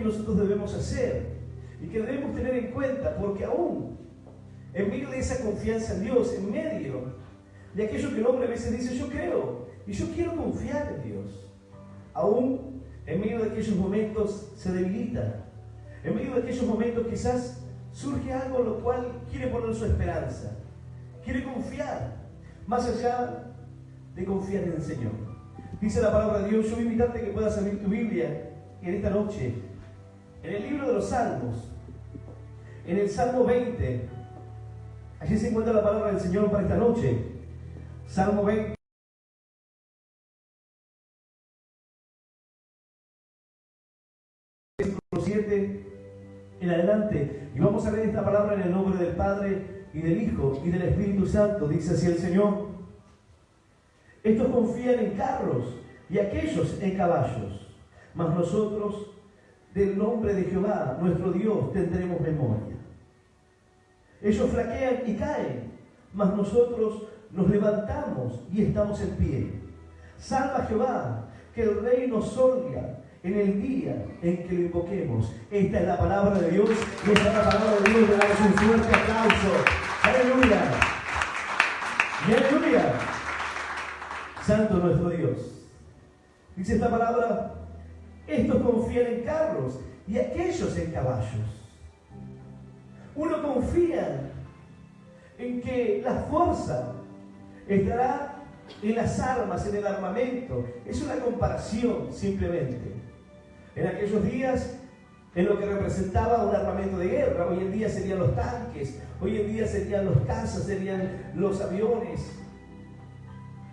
nosotros debemos hacer y que debemos tener en cuenta, porque aún en medio de esa confianza en Dios, en medio de aquello que el hombre a veces dice, yo creo y yo quiero confiar en Dios, aún en medio de aquellos momentos se debilita, en medio de aquellos momentos quizás surge algo en lo cual quiere poner su esperanza, quiere confiar, más allá de confiar en el Señor. Dice la palabra de Dios, yo voy a invitarte a que puedas abrir tu Biblia en esta noche, en el libro de los Salmos, en el Salmo 20, allí se encuentra la palabra del Señor para esta noche. Salmo 20. Versículo 7 en adelante. Y vamos a leer esta palabra en el nombre del Padre y del Hijo y del Espíritu Santo. Dice así el Señor: estos confían en carros y aquellos en caballos, mas nosotros del nombre de Jehová, nuestro Dios, tendremos memoria. Ellos flaquean y caen, mas nosotros nos levantamos y estamos en pie. Salva Jehová, que el Rey nos oiga en el día en que lo invoquemos. Esta es la palabra de Dios, y esta es la palabra de Dios. Le damos un fuerte aplauso. ¡Aleluya! ¡Y aleluya! Santo nuestro Dios. Dice esta palabra: estos confían en carros y aquellos en caballos. Uno confía en que la fuerza estará en las armas, en el armamento. Es una comparación simplemente. En aquellos días, en lo que representaba un armamento de guerra, hoy en día serían los tanques, hoy en día serían los cazas, serían los aviones,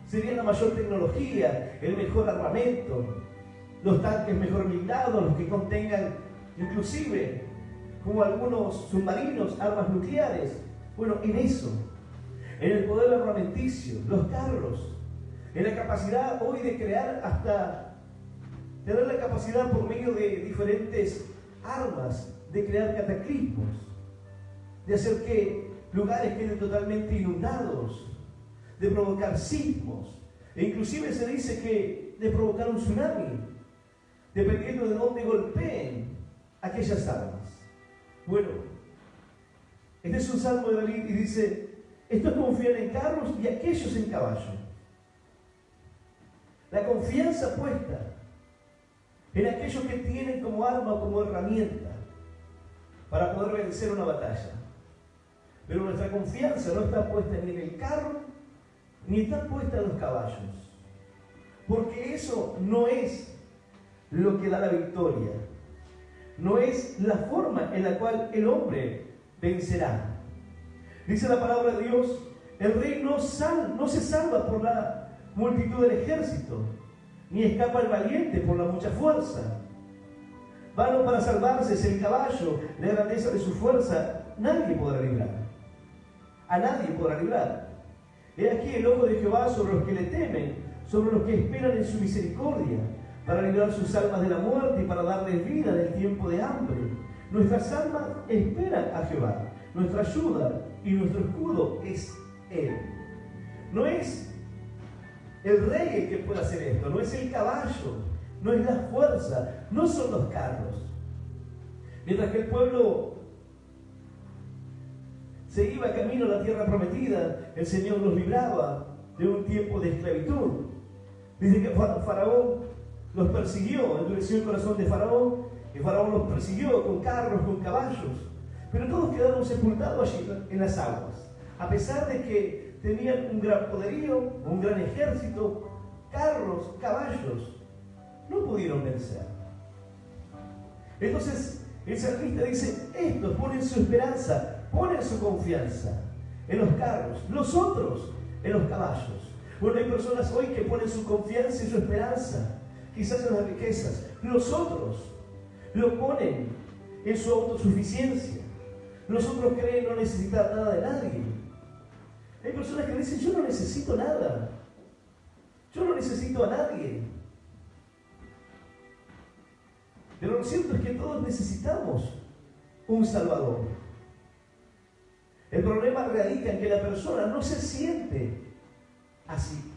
sería la mayor tecnología, el mejor armamento, los tanques mejor blindados, los que contengan inclusive, como algunos submarinos, armas nucleares. Bueno, en eso, en el poder armamenticio, los carros, en la capacidad hoy de crear, hasta tener la capacidad por medio de diferentes armas de crear cataclismos, de hacer que lugares queden totalmente inundados, de provocar sismos, e inclusive se dice que de provocar un tsunami, dependiendo de dónde golpeen aquellas armas. Bueno, este es un salmo de David y dice: estos confían en carros y aquellos en caballos. La confianza puesta en aquellos que tienen como arma o como herramienta para poder vencer una batalla. Pero nuestra confianza no está puesta ni en el carro, ni está puesta en los caballos. Porque eso no es lo que da la victoria. No es la forma en la cual el hombre vencerá. Dice la palabra de Dios: el rey no se salva por la multitud del ejército, ni escapa el valiente por la mucha fuerza. Vano para salvarse es el caballo, la grandeza de su fuerza nadie podrá librar. A nadie podrá librar. He aquí el ojo de Jehová sobre los que le temen, sobre los que esperan en su misericordia, para librar sus almas de la muerte y para darles vida en el tiempo de hambre. Nuestras almas esperan a Jehová, nuestra ayuda y nuestro escudo es Él. No es el rey el que puede hacer esto, no es el caballo, no es la fuerza, no son los carros. Mientras que el pueblo se iba camino a la tierra prometida, el Señor los libraba de un tiempo de esclavitud. Dice que Faraón los persiguió, endureció el corazón de Faraón, y Faraón los persiguió con carros, con caballos, pero todos quedaron sepultados allí en las aguas, a pesar de que tenían un gran poderío, un gran ejército, carros, caballos, no pudieron vencer. Entonces el salmista dice: estos ponen su esperanza, ponen su confianza en los carros, los otros en los caballos. Bueno, hay personas hoy que ponen su confianza y su esperanza quizás en las riquezas. Los otros lo ponen en su autosuficiencia. Los otros creen no necesitar nada de nadie. Hay personas que dicen: yo no necesito nada, yo no necesito a nadie. Pero lo cierto es que todos necesitamos un Salvador. El problema radica en que la persona no se siente así.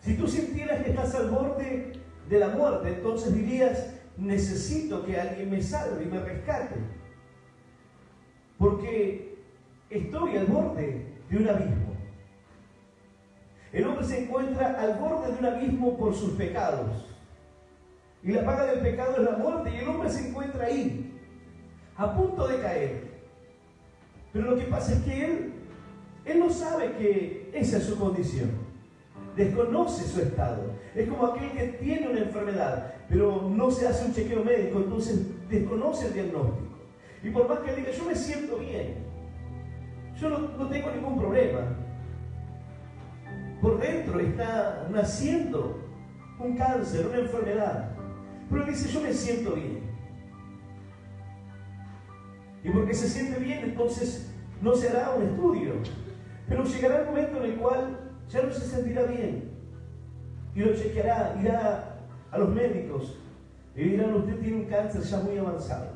Si tú sintieras que estás al borde de la muerte, entonces dirías necesito que alguien me salve y me rescate, porque estoy al borde de un abismo. El hombre se encuentra al borde de un abismo por sus pecados. Y la paga del pecado es la muerte, y el hombre se encuentra ahí, a punto de caer. Pero lo que pasa es que él no sabe que esa es su condición. Desconoce su estado. Es como aquel que tiene una enfermedad, pero no se hace un chequeo médico, entonces desconoce el diagnóstico. Y por más que él diga, yo me siento bien, yo no tengo ningún problema, por dentro está naciendo un cáncer, una enfermedad. Pero él dice, yo me siento bien. Y porque se siente bien, entonces no se hará un estudio. Pero llegará el momento en el cual ya no se sentirá bien. Y lo chequeará, irá a los médicos y dirán, usted tiene un cáncer ya muy avanzado.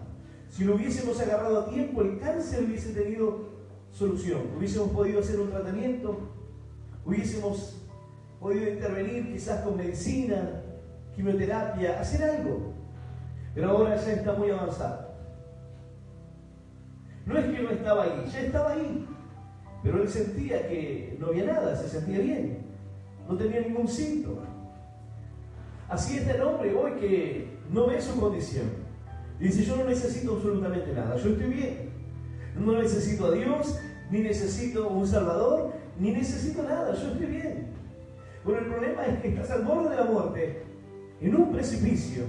Si lo hubiésemos agarrado a tiempo, el cáncer hubiese tenido solución. Hubiésemos podido hacer un tratamiento, hubiésemos podido intervenir quizás con medicina, quimioterapia, hacer algo. Pero ahora ya está muy avanzado. No es que no estaba ahí, ya estaba ahí. Pero él sentía que no había nada, se sentía bien. No tenía ningún síntoma. Así está el hombre hoy que no ve su condición. Y dice, yo no necesito absolutamente nada, yo estoy bien. No necesito a Dios, ni necesito un Salvador, ni necesito nada, yo estoy bien. Pero el problema es que estás al borde de la muerte, en un precipicio.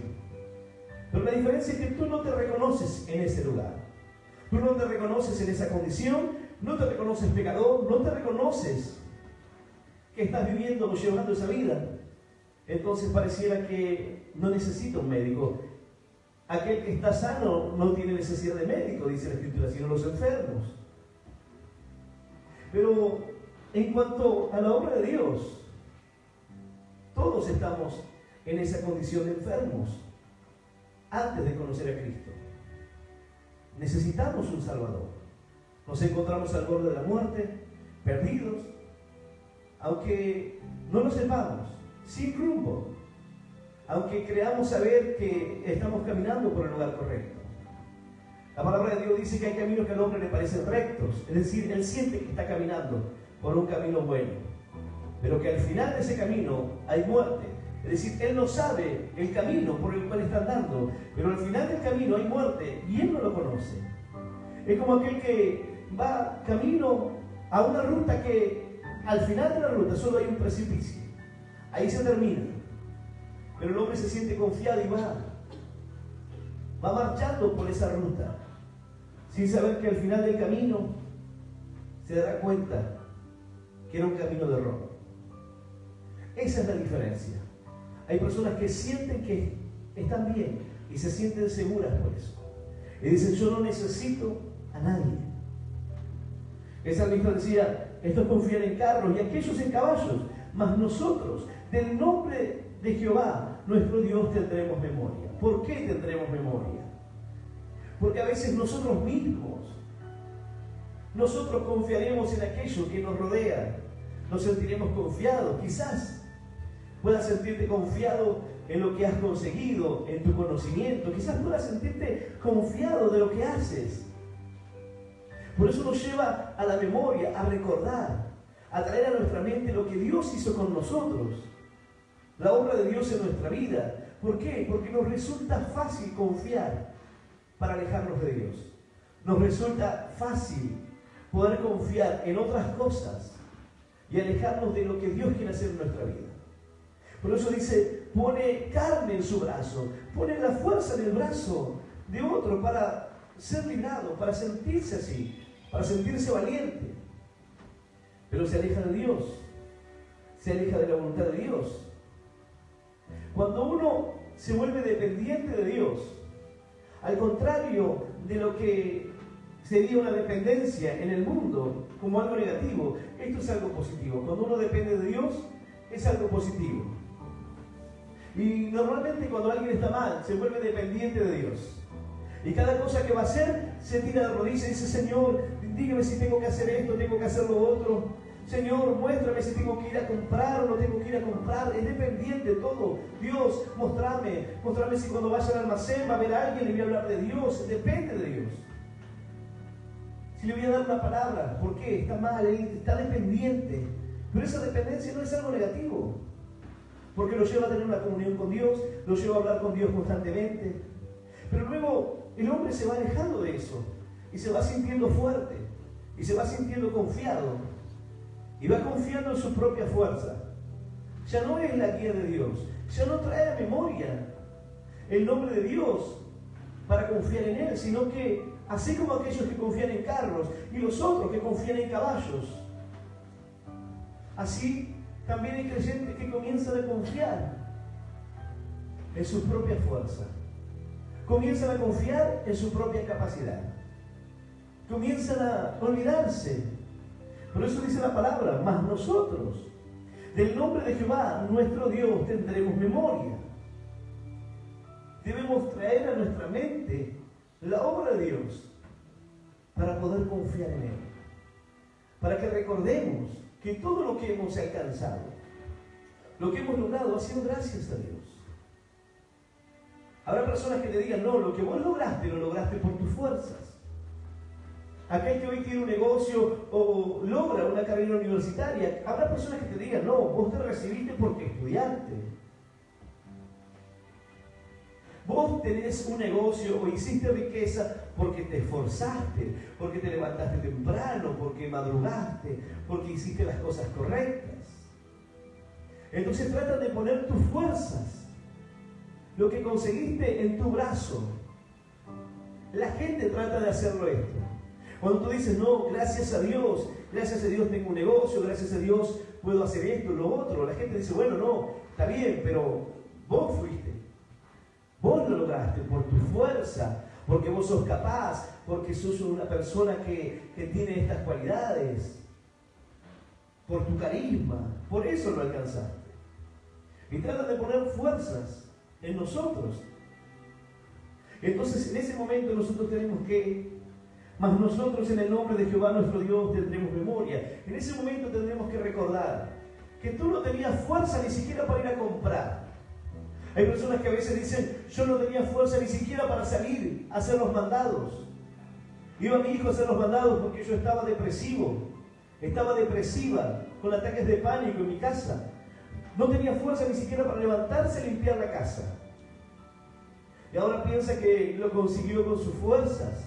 Pero la diferencia es que tú no te reconoces en ese lugar. Tú no te reconoces en esa condición, no te reconoces pecador, no te reconoces que estás viviendo o llevando esa vida. Entonces pareciera que no necesita un médico. Aquel que está sano no tiene necesidad de médico, dice la Escritura, sino los enfermos. Pero en cuanto a la obra de Dios, todos estamos en esa condición de enfermos antes de conocer a Cristo. Necesitamos un Salvador. Nos encontramos al borde de la muerte, perdidos, aunque no lo sepamos, sin rumbo, aunque creamos saber que estamos caminando por el lugar correcto. La palabra de Dios dice que hay caminos que al hombre le parecen rectos, es decir, él siente que está caminando por un camino bueno, pero que al final de ese camino hay muerte. Es decir, él no sabe el camino por el cual está andando, pero al final del camino hay muerte y él no lo conoce. Es como aquel que va camino a una ruta que al final de la ruta solo hay un precipicio. Ahí se termina. Pero el hombre se siente confiado y va marchando por esa ruta, sin saber que al final del camino se dará cuenta que era un camino de error. Esa es la diferencia. Hay personas que sienten que están bien y se sienten seguras por eso. Y dicen, yo no necesito a nadie. El salmista decía, estos confían en carros y aquellos en caballos, mas nosotros, del nombre de Jehová, nuestro Dios, tendremos memoria. ¿Por qué tendremos memoria? Porque a veces nosotros confiaremos en aquello que nos rodea, nos sentiremos confiados, quizás puedas sentirte confiado en lo que has conseguido, en tu conocimiento. Quizás puedas sentirte confiado de lo que haces. Por eso nos lleva a la memoria, a recordar, a traer a nuestra mente lo que Dios hizo con nosotros, la obra de Dios en nuestra vida. ¿Por qué? Porque nos resulta fácil confiar para alejarnos de Dios. Nos resulta fácil poder confiar en otras cosas y alejarnos de lo que Dios quiere hacer en nuestra vida. Por eso dice, pone carne en su brazo, pone la fuerza en el brazo de otro para ser librado, para sentirse así, para sentirse valiente. Pero se aleja de Dios, se aleja de la voluntad de Dios. Cuando uno se vuelve dependiente de Dios, al contrario de lo que sería una dependencia en el mundo como algo negativo, esto es algo positivo. Cuando uno depende de Dios, es algo positivo. Y normalmente cuando alguien está mal, se vuelve dependiente de Dios. Y cada cosa que va a hacer, se tira de rodillas y dice, Señor, dígame si tengo que hacer esto, tengo que hacer lo otro. Señor, muéstrame si tengo que ir a comprar o no tengo que ir a comprar. Es dependiente todo. Dios, mostrame si cuando vaya al almacén va a haber a alguien, le voy a hablar de Dios. Depende de Dios. Si le voy a dar una palabra, ¿por qué? Está mal, él está dependiente. Pero esa dependencia no es algo negativo. Porque lo lleva a tener una comunión con Dios, lo lleva a hablar con Dios constantemente. Pero luego el hombre se va alejando de eso y se va sintiendo fuerte y se va sintiendo confiado y va confiando en su propia fuerza. Ya no es la guía de Dios, ya no trae a memoria el nombre de Dios para confiar en Él, sino que así como aquellos que confían en carros y los otros que confían en caballos, así también hay creyentes que comienzan a confiar en su propia fuerza, comienzan a confiar en su propia capacidad, comienzan a olvidarse. Por eso dice la palabra, mas nosotros, del nombre de Jehová, nuestro Dios, tendremos memoria. Debemos traer a nuestra mente la obra de Dios para poder confiar en Él, para que recordemos que todo lo que hemos alcanzado, lo que hemos logrado, ha sido gracias a Dios. Habrá personas que te digan, no, lo que vos lograste, lo lograste por tus fuerzas. Aquel que hoy tiene un negocio o logra una carrera universitaria, habrá personas que te digan, no, vos te recibiste porque estudiaste. Vos tenés un negocio o hiciste riqueza porque te esforzaste, porque te levantaste temprano, porque madrugaste, porque hiciste las cosas correctas. Entonces trata de poner tus fuerzas, lo que conseguiste en tu brazo. La gente trata de hacerlo esto. Cuando tú dices, no, gracias a Dios tengo un negocio, gracias a Dios puedo hacer esto, lo otro, la gente dice, bueno, no, está bien, pero vos fuiste. Vos lo lograste por tu fuerza, porque vos sos capaz, porque sos una persona que tiene estas cualidades, por tu carisma, por eso lo alcanzaste. Y trata de poner fuerzas en nosotros. Entonces en ese momento nosotros tenemos que, mas nosotros en el nombre de Jehová nuestro Dios tendremos memoria. En ese momento tendremos que recordar que tú no tenías fuerza ni siquiera para ir a comprar. Hay personas que a veces dicen, yo no tenía fuerza ni siquiera para salir a hacer los mandados. Iba mi hijo a hacer los mandados porque yo estaba depresivo, estaba depresiva, con ataques de pánico en mi casa. No tenía fuerza ni siquiera para levantarse y limpiar la casa. Y ahora piensa que lo consiguió con sus fuerzas.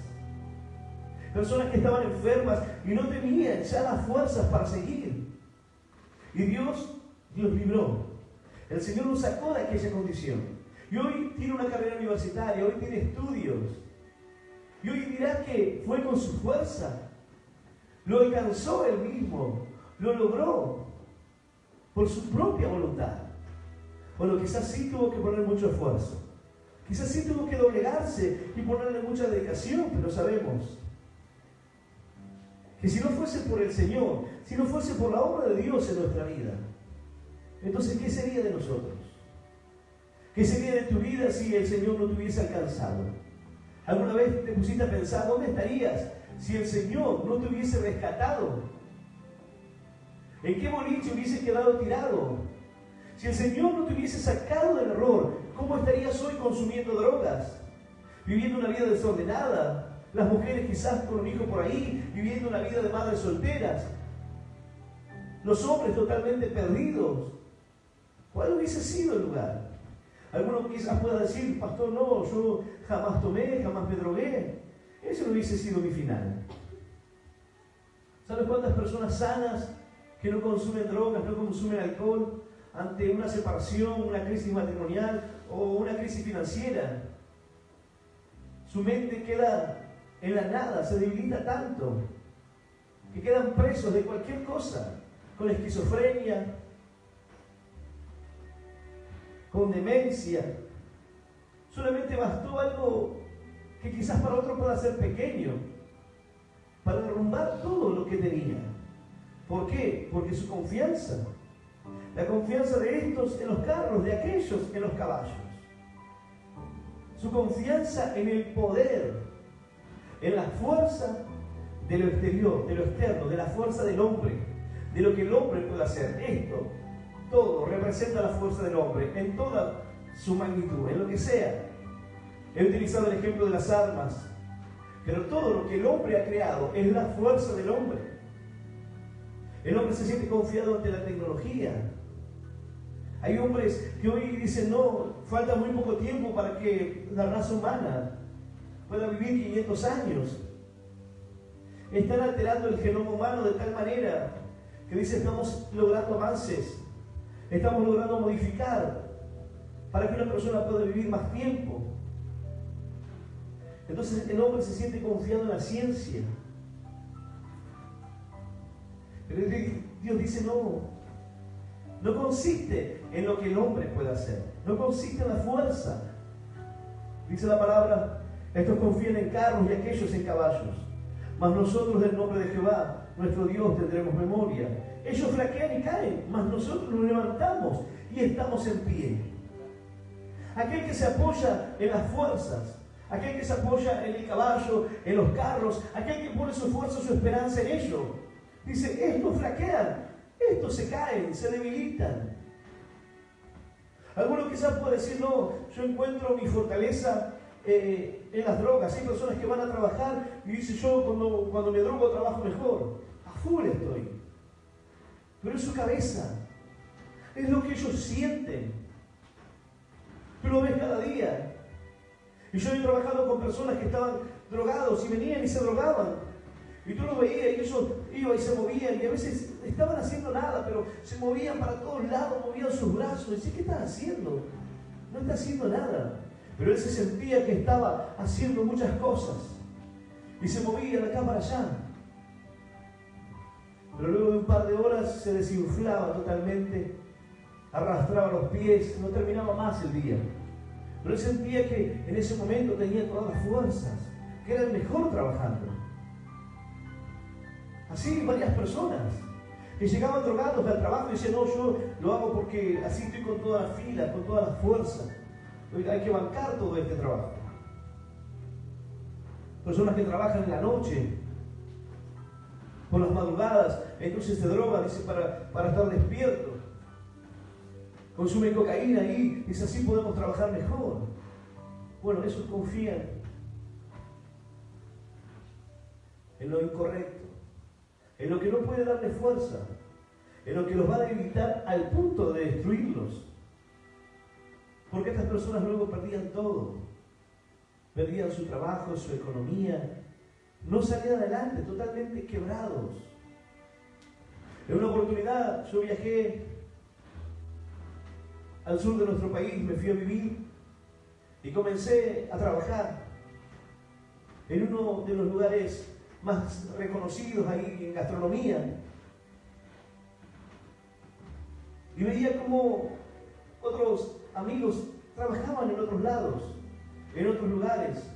Personas que estaban enfermas y no tenían ya las fuerzas para seguir. Y Dios los libró. El Señor lo sacó de aquella condición. Y hoy tiene una carrera universitaria, hoy tiene estudios. Y hoy dirá que fue con su fuerza. Lo alcanzó él mismo, lo logró por su propia voluntad. Bueno, quizás sí tuvo que poner mucho esfuerzo. Quizás sí tuvo que doblegarse y ponerle mucha dedicación, pero sabemos que si no fuese por el Señor, si no fuese por la obra de Dios en nuestra vida, entonces, ¿qué sería de nosotros? ¿Qué sería de tu vida si el Señor no te hubiese alcanzado? ¿Alguna vez te pusiste a pensar dónde estarías si el Señor no te hubiese rescatado? ¿En qué boliche hubiese quedado tirado? Si el Señor no te hubiese sacado del error, ¿cómo estarías hoy consumiendo drogas? Viviendo una vida desordenada. Las mujeres quizás con un hijo por ahí, viviendo una vida de madres solteras. Los hombres totalmente perdidos. ¿Cuál hubiese sido el lugar? Alguno quizás pueda decir, pastor, no, yo jamás tomé, jamás me drogué. Ese no hubiese sido mi final. ¿Sabes cuántas personas sanas que no consumen drogas, no consumen alcohol, ante una separación, una crisis matrimonial o una crisis financiera? Su mente queda en la nada, se debilita tanto, que quedan presos de cualquier cosa, con esquizofrenia, con demencia. Solamente bastó algo que quizás para otro pueda ser pequeño, para derrumbar todo lo que tenía. ¿Por qué? Porque su confianza, la confianza de estos en los carros, de aquellos en los caballos, su confianza en el poder, en la fuerza de lo exterior, de lo externo, de la fuerza del hombre, de lo que el hombre puede hacer. Esto, todo, representa la fuerza del hombre en toda su magnitud, en lo que sea. He utilizado el ejemplo de las armas, pero todo lo que el hombre ha creado es la fuerza del hombre. El hombre se siente confiado ante la tecnología. Hay hombres que hoy dicen, no, falta muy poco tiempo para que la raza humana pueda vivir 500 años. Están alterando el genoma humano de tal manera que dicen, estamos logrando avances, estamos logrando modificar para que una persona pueda vivir más tiempo. Entonces el hombre se siente confiado en la ciencia. Pero Dios dice, no consiste en lo que el hombre puede hacer, no consiste en la fuerza. Dice la palabra, estos confían en carros y aquellos en caballos, mas nosotros del nombre de Jehová, nuestro Dios, tendremos memoria. Ellos flaquean y caen, mas nosotros nos levantamos y estamos en pie. Aquel que se apoya en las fuerzas, aquel que se apoya en el caballo, en los carros, aquel que pone su fuerza, su esperanza en ello, dice, estos flaquean, estos se caen, se debilitan. Algunos quizás pueden decir, no, yo encuentro mi fortaleza en las drogas. Hay personas que van a trabajar y dicen, yo cuando me drogo trabajo mejor. A full estoy. Pero es su cabeza, es lo que ellos sienten. Tú lo ves cada día. Y yo he trabajado con personas que estaban drogados y venían y se drogaban. Y tú lo veías y ellos iban y se movían y a veces estaban haciendo nada, pero se movían para todos lados, movían sus brazos. Y decía, ¿qué estás haciendo? No está haciendo nada. Pero él se sentía que estaba haciendo muchas cosas. Y se movía de acá para allá. Pero luego de un par de horas se desinflaba totalmente, arrastraba los pies, no terminaba más el día. Pero él sentía que en ese momento tenía todas las fuerzas, que era el mejor trabajando. Así varias personas que llegaban drogados al trabajo y decían, no, yo lo hago porque así estoy con toda la fila, con toda la fuerza. Hay que bancar todo este trabajo. Personas que trabajan en la noche, por las madrugadas, entonces se drogan, dice, para estar despiertos. Consumen cocaína y dice, así podemos trabajar mejor. Bueno, esos confían en lo incorrecto, en lo que no puede darle fuerza, en lo que los va a debilitar al punto de destruirlos. Porque estas personas luego perdían todo, perdían su trabajo, su economía, no salían adelante, totalmente quebrados. En una oportunidad yo viajé al sur de nuestro país, me fui a vivir y comencé a trabajar en uno de los lugares más reconocidos ahí en gastronomía. Y veía como otros amigos trabajaban en otros lados, en otros lugares.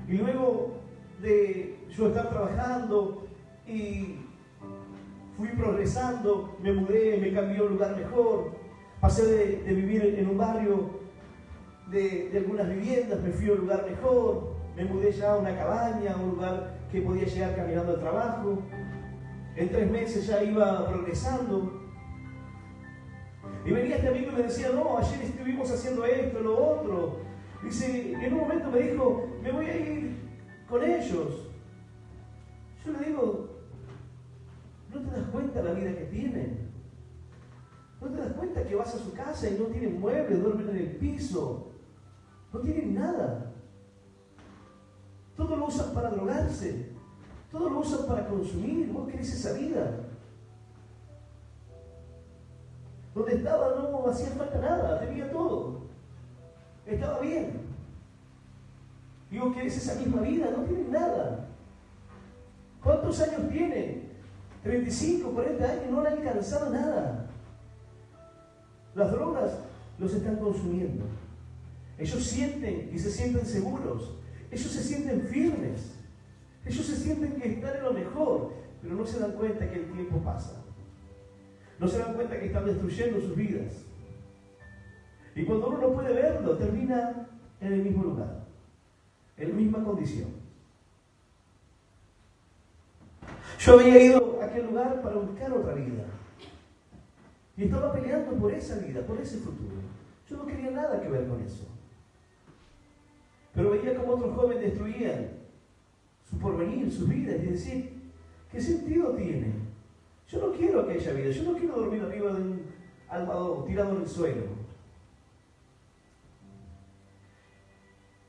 Y luego de yo estar trabajando y fui progresando, me mudé, me cambié a un lugar mejor, pasé de vivir en un barrio de algunas viviendas, me fui a un lugar mejor, me mudé ya a una cabaña, a un lugar que podía llegar caminando al trabajo. En 3 meses ya iba progresando. Y venía este amigo y me decía, no, ayer estuvimos haciendo esto, lo otro. Dice, en un momento me dijo, me voy a ir con ellos. Yo le digo, ¿no te das cuenta la vida que tienen? ¿No te das cuenta que vas a su casa y no tienen muebles, duermen en el piso? No tienen nada. Todo lo usan para drogarse. Todo lo usan para consumir. ¿Vos querés esa vida? Donde estaba no hacía falta nada, tenía todo. Estaba bien. Y vos querés esa misma vida, no tienen nada. ¿Cuántos años tienen? 35, 40 años, no han alcanzado nada. Las drogas los están consumiendo. Ellos sienten y se sienten seguros. Ellos se sienten firmes. Ellos se sienten que están en lo mejor, pero no se dan cuenta que el tiempo pasa. No se dan cuenta que están destruyendo sus vidas. Y cuando uno no puede verlo, termina en el mismo lugar, en la misma condición. Yo había ido a aquel lugar para buscar otra vida. Y estaba peleando por esa vida, por ese futuro. Yo no quería nada que ver con eso. Pero veía como otros jóvenes destruían su porvenir, sus vidas, y decía, ¿qué sentido tiene? Yo no quiero aquella vida, yo no quiero dormir arriba de un almohadón, tirado en el suelo.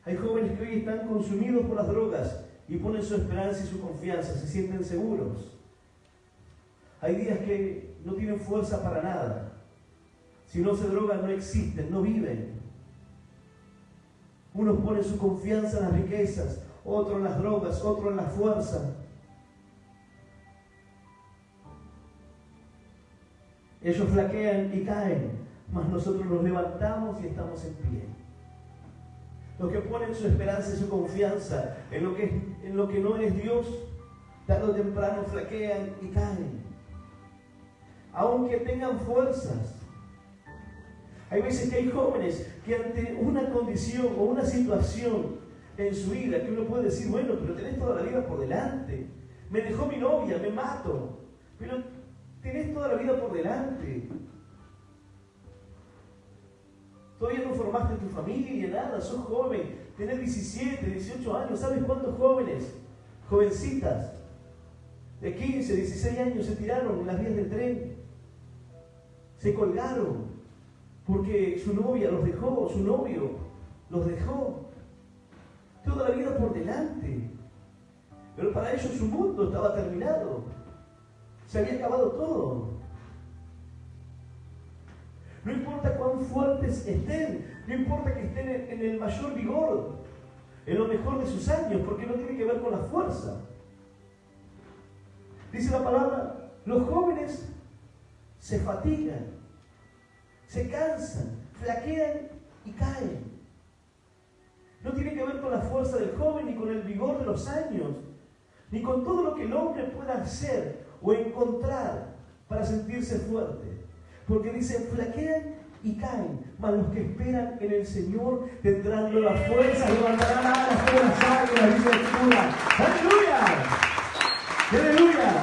Hay jóvenes que hoy están consumidos por las drogas y ponen su esperanza y su confianza, se sienten seguros. Hay días que no tienen fuerza para nada. Si no se drogan, no existen, no viven. Unos ponen su confianza en las riquezas, otros en las drogas, otros en la fuerza. Ellos flaquean y caen, mas nosotros nos levantamos y estamos en pie. Los que ponen su esperanza y su confianza en lo que no es Dios, tarde o temprano flaquean y caen. Aunque tengan fuerzas. Hay veces que hay jóvenes que ante una condición o una situación en su vida, que uno puede decir, bueno, pero tenés toda la vida por delante. Me dejó mi novia, me mato. Pero tenés toda la vida por delante. Todavía no formaste tu familia, nada, sos joven, tenés 17, 18 años. ¿Sabes cuántos jóvenes, jovencitas, de 15, 16 años se tiraron en las vías del tren? Se colgaron porque su novia los dejó, su novio los dejó. Toda la vida por delante. Pero para ellos su mundo estaba terminado. Se había acabado todo. No importa cuán fuertes estén, no importa que estén en el mayor vigor, en lo mejor de sus años, porque no tiene que ver con la fuerza. Dice la palabra, los jóvenes se fatigan, se cansan, flaquean y caen. No tiene que ver con la fuerza del joven, ni con el vigor de los años, ni con todo lo que el hombre pueda hacer o encontrar para sentirse fuerte. Porque dice, flaquean y caen, mas los que esperan en el Señor tendrán nuevas fuerzas, levantarán alas como las águilas, dice la Escritura. ¡Aleluya! ¡Aleluya!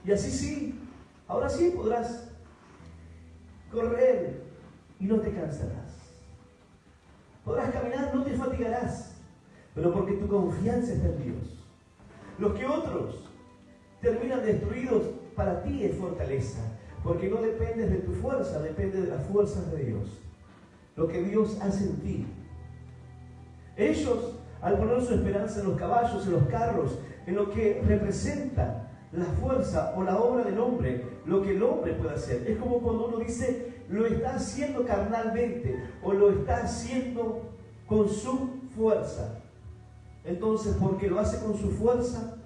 Y así sí, ahora sí podrás correr y no te cansarás. Podrás caminar, no te fatigarás, pero porque tu confianza está en Dios. Los que otros terminan destruidos, para ti es fortaleza, porque no dependes de tu fuerza, depende de las fuerzas de Dios. Lo que Dios hace en ti. Ellos, al poner su esperanza en los caballos, en los carros, en lo que representa la fuerza o la obra del hombre, lo que el hombre puede hacer. Es como cuando uno dice, lo está haciendo carnalmente, o lo está haciendo con su fuerza. Entonces, porque lo hace con su fuerza,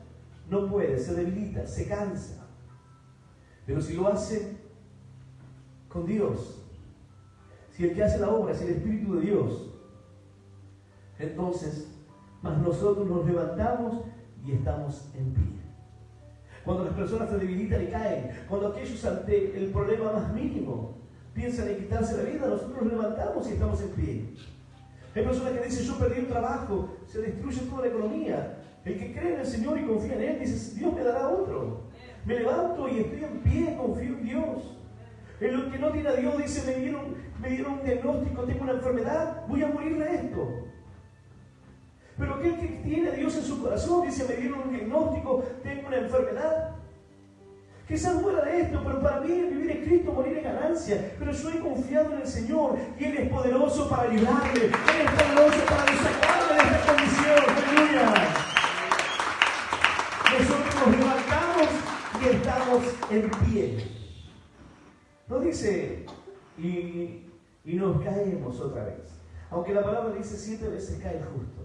no puede, se debilita, se cansa. Pero si lo hace con Dios, si el que hace la obra es el Espíritu de Dios, entonces, más nosotros nos levantamos y estamos en pie. Cuando las personas se debilitan y caen, cuando aquellos ante el problema más mínimo piensan en quitarse la vida, nosotros nos levantamos y estamos en pie. Hay personas que dicen, yo perdí un trabajo, se destruye toda la economía. El que cree en el Señor y confía en Él, dice, Dios me dará otro. Me levanto y estoy en pie, confío en Dios. El que no tiene a Dios dice, me dieron un diagnóstico, tengo una enfermedad, voy a morir de esto. Pero aquel que tiene a Dios en su corazón dice, me dieron un diagnóstico, tengo una enfermedad. Quizás muera de esto, pero para mí vivir es Cristo, morir es ganancia. Pero yo he confiado en el Señor y Él es poderoso para librarme. Él es poderoso para sacarme de esta condición. ¡Aleluya! Nosotros nos levantamos y estamos en pie. No dice, y nos caemos otra vez. Aunque la palabra dice 7 veces cae el justo.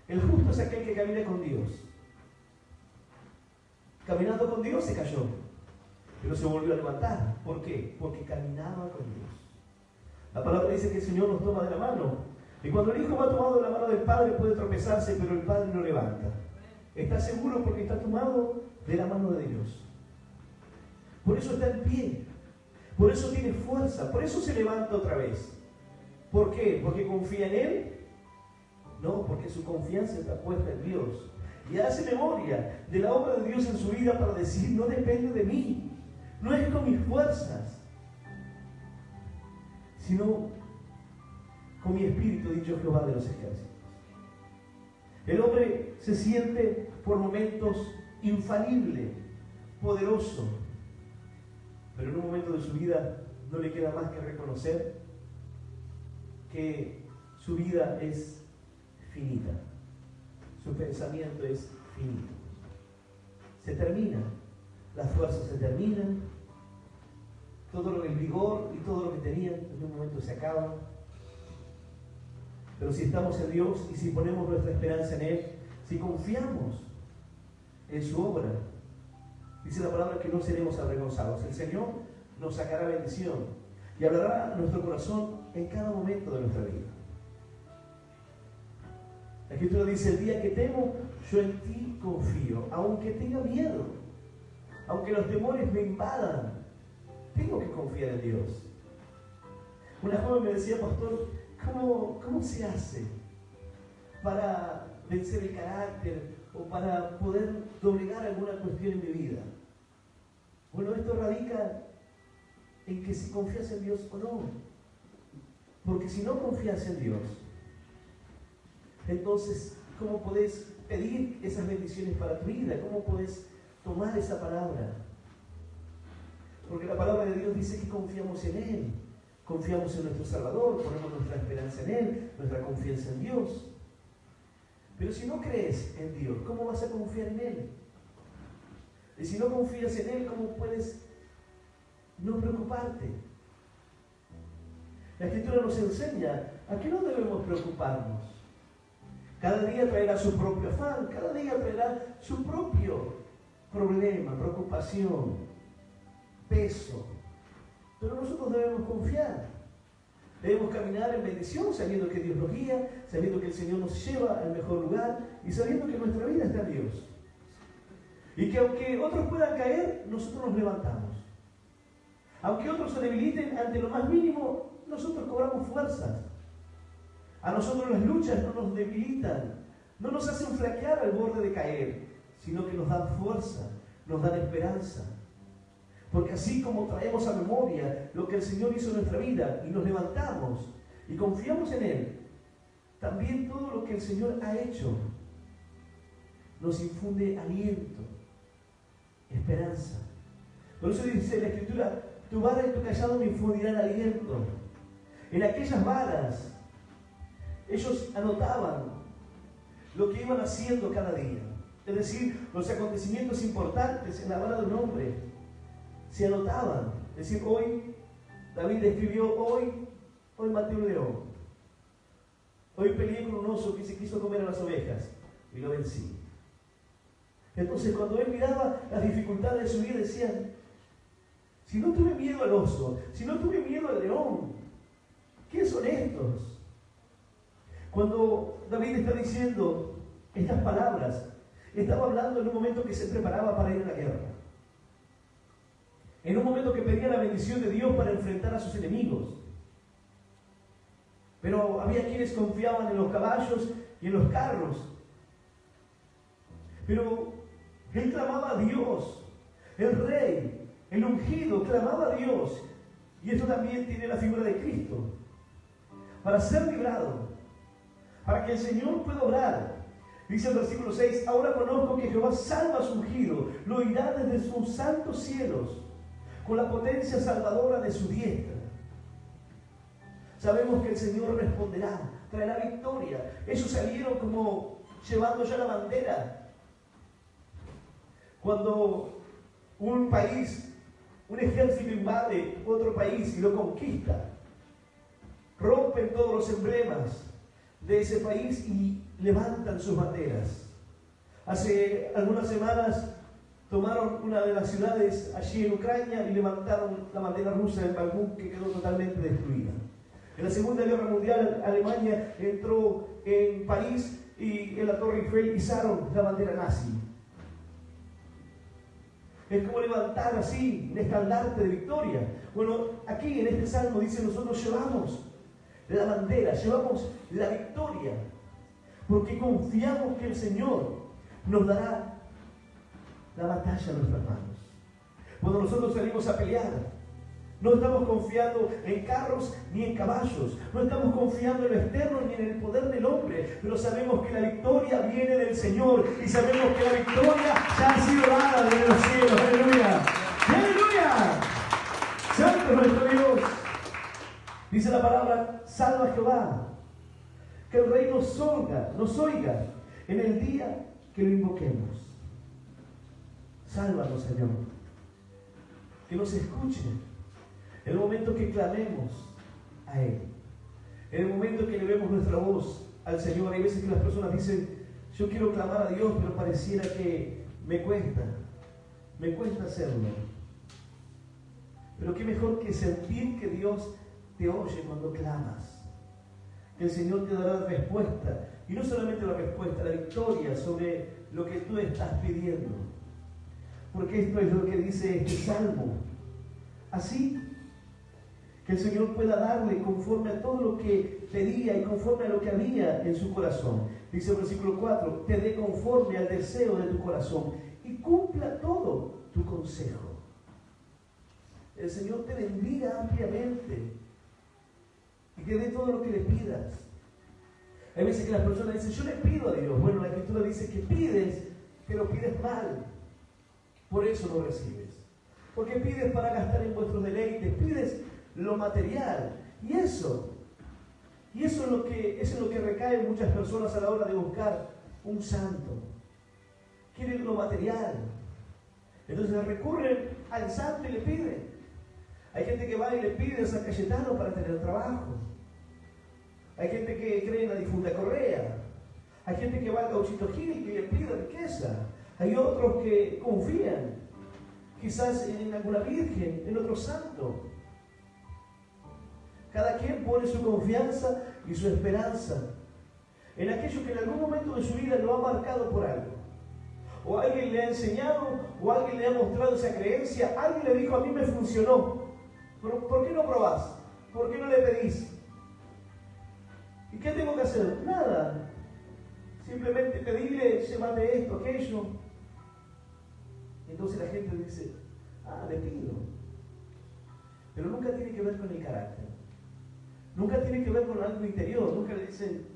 El justo es aquel que camina con Dios. Caminando con Dios se cayó, pero se volvió a levantar. ¿Por qué? Porque caminaba con Dios. La palabra dice que el Señor nos toma de la mano. Y cuando el Hijo va tomado de la mano del Padre puede tropezarse, pero el Padre lo levanta. Está seguro porque está tomado de la mano de Dios. Por eso está en pie. Por eso tiene fuerza. Por eso se levanta otra vez. ¿Por qué? Porque confía en Él No, porque su confianza está puesta en Dios. Y hace memoria de la obra de Dios en su vida para decir, no depende de mí, no es con mis fuerzas, sino con mi espíritu, dicho Jehová de los ejércitos. El hombre se siente por momentos infalible, poderoso, pero en un momento de su vida no le queda más que reconocer que su vida es finita, su pensamiento es finito. Se termina, las fuerzas se terminan, todo el vigor y todo lo que tenían en un momento se acaba. Pero si estamos en Dios y si ponemos nuestra esperanza en Él, si confiamos en su obra, dice la palabra que no seremos avergonzados. El Señor nos sacará bendición y hablará a nuestro corazón en cada momento de nuestra vida. La Escritura dice, el día que temo, yo en ti confío. Aunque tenga miedo, aunque los temores me invadan, tengo que confiar en Dios. Una joven me decía, pastor, ¿cómo se hace para vencer el carácter o para poder doblegar alguna cuestión en mi vida? Bueno, esto radica en que si confías en Dios o no. Porque si no confías en Dios, entonces, ¿cómo podés pedir esas bendiciones para tu vida? ¿Cómo podés tomar esa palabra? Porque la palabra de Dios dice que confiamos en Él. Confiamos en nuestro Salvador, ponemos nuestra esperanza en Él, nuestra confianza en Dios. Pero si no crees en Dios, ¿cómo vas a confiar en Él? Y si no confías en Él, ¿cómo puedes no preocuparte? La Escritura nos enseña a que no debemos preocuparnos. Cada día traerá su propio afán, cada día traerá su propio problema, preocupación, peso. Pero nosotros debemos confiar. Debemos caminar en bendición, sabiendo que Dios nos guía, sabiendo que el Señor nos lleva al mejor lugar y sabiendo que nuestra vida está en Dios. Y que aunque otros puedan caer, nosotros nos levantamos. Aunque otros se debiliten ante lo más mínimo, nosotros cobramos fuerzas. A nosotros las luchas no nos debilitan, no nos hacen flaquear al borde de caer, sino que nos dan fuerza, nos dan esperanza. Porque así como traemos a memoria lo que el Señor hizo en nuestra vida y nos levantamos y confiamos en Él, también todo lo que el Señor ha hecho nos infunde aliento, esperanza. Por eso dice la Escritura, tu vara y tu cayado me infundirán aliento. En aquellas varas ellos anotaban lo que iban haciendo cada día. Es decir, los acontecimientos importantes en la vara de un hombre se anotaban. Es decir, hoy David escribió, hoy maté un león. Hoy peleé con un oso que se quiso comer a las ovejas y lo vencí. Entonces cuando él miraba las dificultades de su vida decía, si no tuve miedo al oso, si no tuve miedo al león, ¿qué son estos? Cuando David está diciendo estas palabras, estaba hablando en un momento que se preparaba para ir a la guerra. En un momento que pedía la bendición de Dios para enfrentar a sus enemigos. Pero había quienes confiaban en los caballos y en los carros. Pero él clamaba a Dios, el rey, el ungido, clamaba a Dios. Y esto también tiene la figura de Cristo. Para ser librado, para que el Señor pueda obrar. Dice el versículo 6, ahora conozco que Jehová salva a su ungido, lo irá desde sus santos cielos, con la potencia salvadora de su diestra. Sabemos que el Señor responderá, traerá victoria. Ellos salieron como llevando ya la bandera. Cuando un país, un ejército invade otro país y lo conquista, rompen todos los emblemas de ese país y levantan sus banderas. Hace algunas semanas tomaron una de las ciudades allí en Ucrania y levantaron la bandera rusa en Bakú, que quedó totalmente destruida. En la Segunda Guerra Mundial, Alemania entró en París y en la Torre Eiffel izaron la bandera nazi. Es como levantar así un estandarte de victoria. Bueno, aquí en este salmo dice, nosotros llevamos la bandera, llevamos la victoria. Porque confiamos que el Señor nos dará la batalla en nuestras manos. Cuando nosotros salimos a pelear, no estamos confiando en carros ni en caballos, no estamos confiando en lo externo ni en el poder del hombre, pero sabemos que la victoria viene del Señor y sabemos que la victoria ya ha sido dada desde los cielos. ¡Aleluya! ¡Aleluya! ¡Santo nuestro Dios! Dice la palabra: salva Jehová, que el Rey nos oiga en el día que lo invoquemos. Sálvanos, Señor. Que nos escuche en el momento que clamemos a Él. En el momento que elevemos nuestra voz al Señor. Hay veces que las personas dicen: yo quiero clamar a Dios, pero pareciera que me cuesta hacerlo. Pero qué mejor que sentir que Dios te oye cuando clamas. Que el Señor te dará respuesta. Y no solamente la respuesta, la victoria sobre lo que tú estás pidiendo. Porque esto es lo que dice este salmo. Así que el Señor pueda darle conforme a todo lo que pedía y conforme a lo que había en su corazón. Dice el versículo 4: te dé conforme al deseo de tu corazón y cumpla todo tu consejo. El Señor te bendiga ampliamente y te dé todo lo que le pidas. Hay veces que las personas dicen: yo le pido a Dios. Bueno, la Escritura dice que pides, pero pides mal. Por eso no recibes. Porque pides para gastar en vuestros deleites, pides lo material. Y eso es lo que recae en muchas personas a la hora de buscar un santo. Quieren lo material. Entonces recurren al santo y le piden. Hay gente que va y le pide a San Cayetano para tener trabajo. Hay gente que cree en la difunta Correa. Hay gente que va al Gauchito Gil y le pide riqueza. Hay otros que confían, quizás en alguna virgen, en otro santo. Cada quien pone su confianza y su esperanza en aquello que en algún momento de su vida lo ha marcado por algo. O alguien le ha enseñado, o alguien le ha mostrado esa creencia. Alguien le dijo: a mí me funcionó. ¿Por qué no probás? ¿Por qué no le pedís? ¿Y qué tengo que hacer? Nada. Simplemente pedirle: llévate esto, aquello. Y entonces la gente dice: le pido. Pero nunca tiene que ver con el carácter. Nunca tiene que ver con algo interior. Nunca le dicen: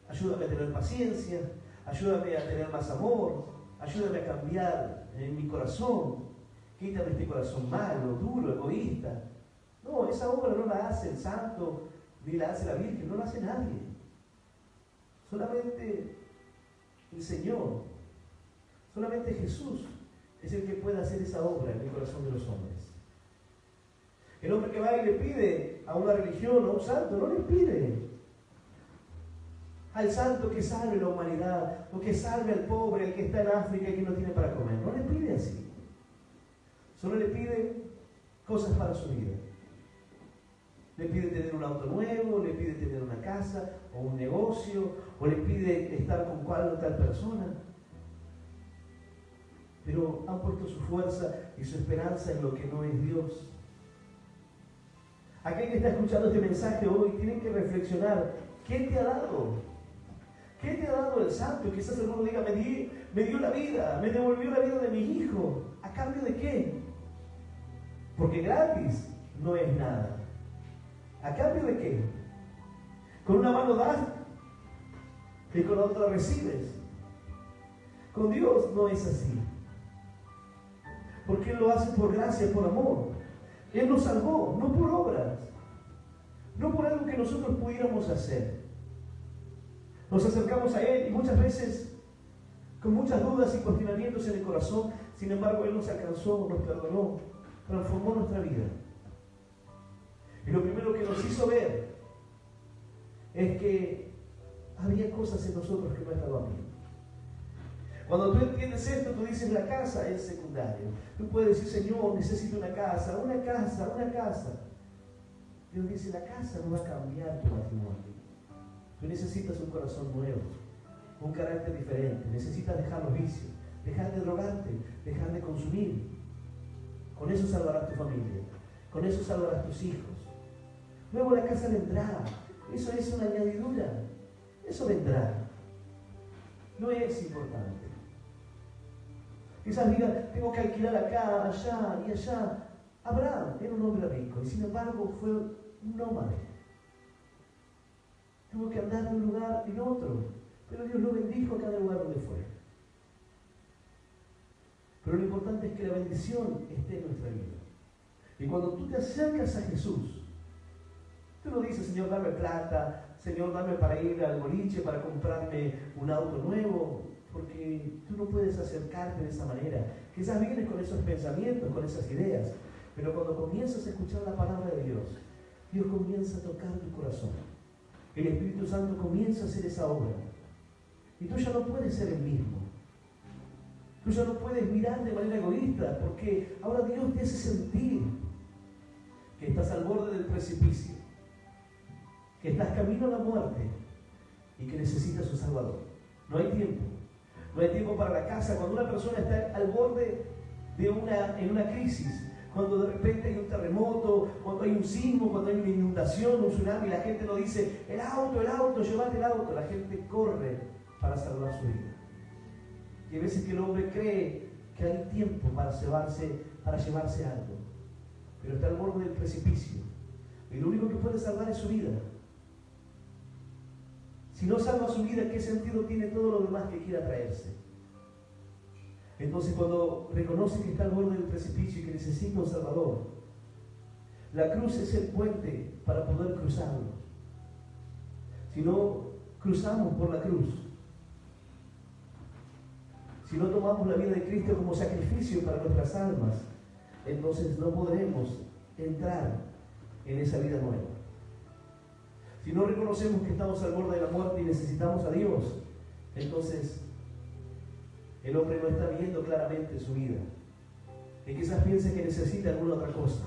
ayúdame a tener paciencia, ayúdame a tener más amor, ayúdame a cambiar en mi corazón, quítame este corazón malo, duro, egoísta. No, esa obra no la hace el santo, ni la hace la Virgen, no la hace nadie. Solamente el Señor, solamente Jesús es el que puede hacer esa obra en el corazón de los hombres. El hombre que va y le pide a una religión o a un santo, no le pide al santo que salve la humanidad, o que salve al pobre, el que está en África y que no tiene para comer. No le pide así. Solo le pide cosas para su vida. Le pide tener un auto nuevo, le pide tener una casa o un negocio, o le pide estar con cual o tal persona. Pero han puesto su fuerza y su esperanza en lo que no es Dios. Aquel que está escuchando este mensaje hoy tiene que reflexionar: ¿qué te ha dado? ¿Qué te ha dado el santo? Quizás el hermano diga: me dio la vida, me devolvió la vida de mi hijo. ¿A cambio de qué? Porque gratis no es nada. ¿A cambio de qué? Con una mano das y con la otra recibes. Con Dios no es así. Porque Él lo hace por gracia, por amor. Él nos salvó, no por obras, no por algo que nosotros pudiéramos hacer. Nos acercamos a Él y muchas veces con muchas dudas y cuestionamientos en el corazón. Sin embargo, Él nos alcanzó, nos perdonó, transformó nuestra vida. Y lo primero que nos hizo ver es que había cosas en nosotros que no estaban bien. Cuando tú entiendes esto, tú dices: la casa es secundaria. Tú puedes decir: Señor, necesito una casa, una casa, una casa. Dios dice: la casa no va a cambiar tu matrimonio. Tú necesitas un corazón nuevo, un carácter diferente. Necesitas dejar los vicios, dejar de drogarte, dejar de consumir. Con eso salvarás tu familia, con eso salvarás tus hijos. Luego la casa vendrá. Eso es una añadidura. Eso vendrá. no es importante. Quizás digan, tengo que alquilar acá, allá y allá. Abraham era un hombre rico y sin embargo fue un nómade. Tuvo que andar de un lugar en otro, pero Dios lo bendijo a cada lugar donde fue. Pero lo importante es que la bendición esté en nuestra vida. Y cuando tú te acercas a Jesús, tú no dices, Señor, dame plata, Señor, dame para ir al boliche, para comprarme un auto nuevo, porque tú no puedes acercarte de esa manera. Quizás vienes con esos pensamientos, con esas ideas, pero cuando comienzas a escuchar la palabra de Dios, Dios comienza a tocar tu corazón. El Espíritu Santo comienza a hacer esa obra. Y tú ya no puedes ser el mismo. Tú ya no puedes mirar de manera egoísta, porque ahora Dios te hace sentir que estás al borde del precipicio, que estás camino a la muerte y que necesitas un Salvador. No hay tiempo. No hay tiempo para la casa. Cuando una persona está al borde de en una crisis, cuando de repente hay un terremoto, cuando hay un sismo, cuando hay una inundación, un tsunami, la gente no dice, el auto, llévate el auto. La gente corre para salvar su vida. Y hay veces que el hombre cree que hay tiempo para llevarse algo, pero está al borde del precipicio. Y lo único que puede salvar es su vida. Si no salva su vida, ¿qué sentido tiene todo lo demás que quiera traerse? Entonces, cuando reconoce que está al borde del precipicio y que necesita un Salvador, la cruz es el puente para poder cruzarlo. Si no cruzamos por la cruz, si no tomamos la vida de Cristo como sacrificio para nuestras almas, entonces no podremos entrar en esa vida nueva. Si no reconocemos que estamos al borde de la muerte y necesitamos a Dios, entonces el hombre no está viendo claramente su vida. Y quizás piense que necesita alguna otra cosa.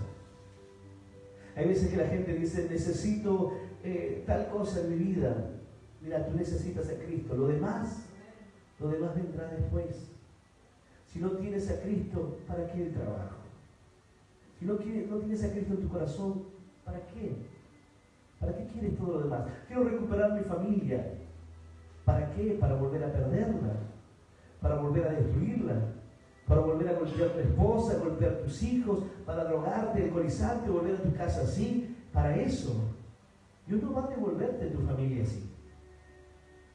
Hay veces que la gente dice, necesito tal cosa en mi vida. Mira, tú necesitas a Cristo. Lo demás vendrá después. Si no tienes a Cristo, ¿para qué el trabajo? Si no tienes a Cristo en tu corazón, ¿para qué? ¿Para qué quieres todo lo demás? Quiero recuperar mi familia. ¿Para qué? Para volver a perderla, para volver a destruirla, para volver a golpear a tu esposa, golpear a tus hijos, para drogarte, alcoholizarte, volver a tu casa así. Para eso, Dios no va a devolverte tu familia así.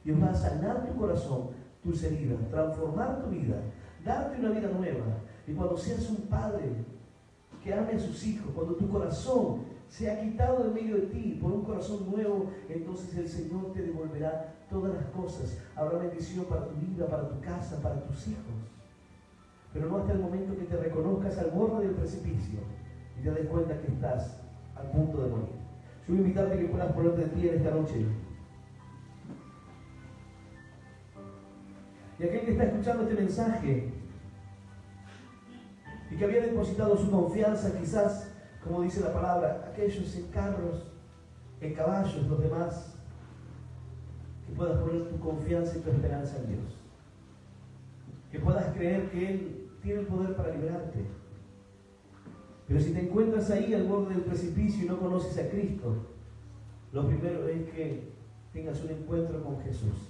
Dios va a sanar tu corazón, tus heridas, transformar tu vida, darte una vida nueva. Y cuando seas un padre que ame a sus hijos, cuando tu corazón se ha quitado de medio de ti por un corazón nuevo, entonces el Señor te devolverá todas las cosas. Habrá bendición para tu vida, para tu casa, para tus hijos. Pero no hasta el momento que te reconozcas al borde del precipicio y te des cuenta que estás al punto de morir. Yo voy a invitarte a que puedas ponerte de pie en esta noche. Y aquel que está escuchando este mensaje y que había depositado su confianza, quizás, como dice la palabra, aquellos en carros, en caballos, los demás, que puedas poner tu confianza y tu esperanza en Dios. Que puedas creer que Él tiene el poder para liberarte. Pero si te encuentras ahí al borde del precipicio y no conoces a Cristo, lo primero es que tengas un encuentro con Jesús.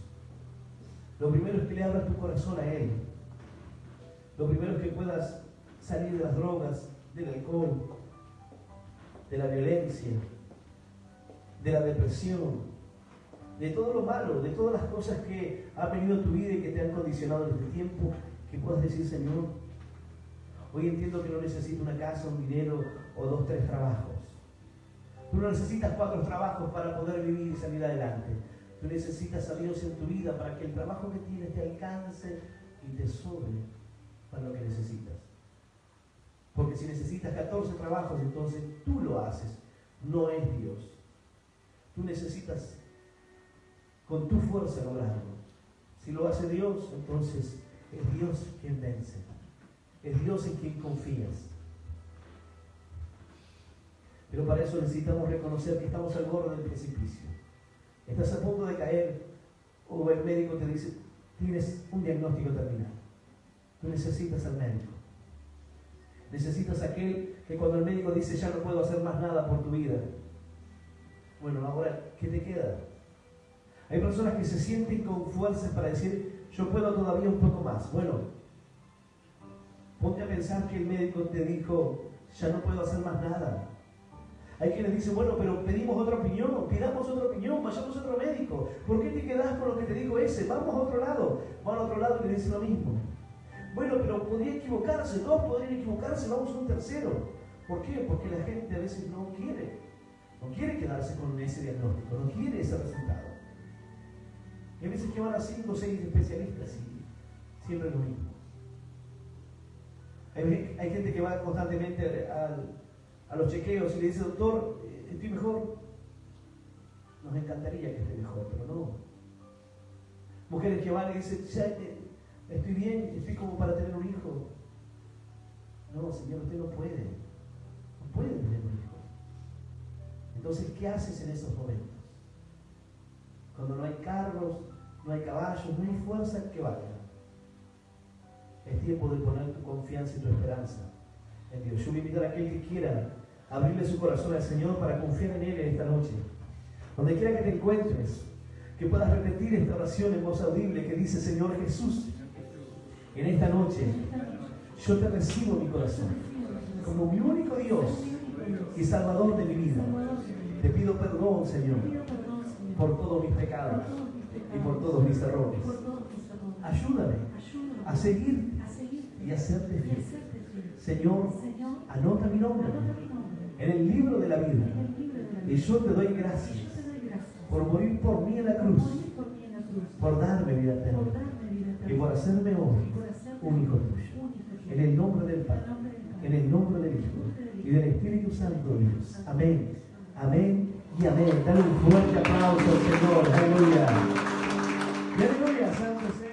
Lo primero es que le abras tu corazón a Él. Lo primero es que puedas salir de las drogas, del alcohol, de la violencia, de la depresión, de todo lo malo, de todas las cosas que han venido a tu vida y que te han condicionado en este tiempo, que puedas decir, Señor, hoy entiendo que no necesito una casa, un dinero o 2, 3 trabajos. Tú no necesitas 4 trabajos para poder vivir y salir adelante. Tú necesitas a Dios en tu vida para que el trabajo que tienes te alcance y te sobre para lo que necesitas. Porque si necesitas 14 trabajos, entonces tú lo haces, no es Dios. Tú necesitas con tu fuerza lograrlo. Si lo hace Dios, entonces es Dios quien vence. Es Dios en quien confías. Pero para eso necesitamos reconocer que estamos al borde del precipicio. Estás a punto de caer, o el médico te dice, tienes un diagnóstico terminal. Tú necesitas al médico. Necesitas aquel que cuando el médico dice, ya no puedo hacer más nada por tu vida. Bueno, ahora, ¿qué te queda? Hay personas que se sienten con fuerzas para decir, yo puedo todavía un poco más. Bueno, ponte a pensar que el médico te dijo, ya no puedo hacer más nada. Hay quienes dicen, bueno, pero pedimos otra opinión, pidamos otra opinión, vayamos a otro médico. ¿Por qué te quedas con lo que te dijo ese? Vamos a otro lado. Van a otro lado y le dicen lo mismo. Bueno, pero podría equivocarse, dos podrían equivocarse, vamos a un tercero. ¿Por qué? Porque la gente a veces no quiere quedarse con ese diagnóstico, no quiere ese resultado. Hay veces que van a 5 o 6 especialistas y siempre es lo mismo. Hay gente que va constantemente a los chequeos y le dice, doctor, estoy mejor. Nos encantaría que esté mejor, pero no. Mujeres que van y dicen, ya estoy bien, estoy como para tener un hijo. No, Señor, usted no puede tener un hijo. Entonces, ¿qué haces en esos momentos? Cuando no hay carros, no hay caballos, no hay fuerza que valga. Es tiempo de poner tu confianza y tu esperanza en Dios. Yo voy a invitar a aquel que quiera abrirle su corazón al Señor para confiar en Él en esta noche. Donde quiera que te encuentres, que puedas repetir esta oración en voz audible que dice, Señor Jesús, en esta noche yo te recibo en mi corazón como mi único Dios y Salvador de mi vida. Te pido perdón, Señor, por todos mis pecados y por todos mis errores. Ayúdame a seguir y a serte fiel. Señor, anota mi nombre en el libro de la vida. Y yo te doy gracias por morir por mí en la cruz, por darme vida eterna y por hacerme hoy un hijo tuyo. En el nombre del Padre, en el nombre del Hijo y del Espíritu Santo, Dios. Amén, amén y amén. Dale un fuerte aplauso al Señor. Aleluya. Y aleluya, Santo sea.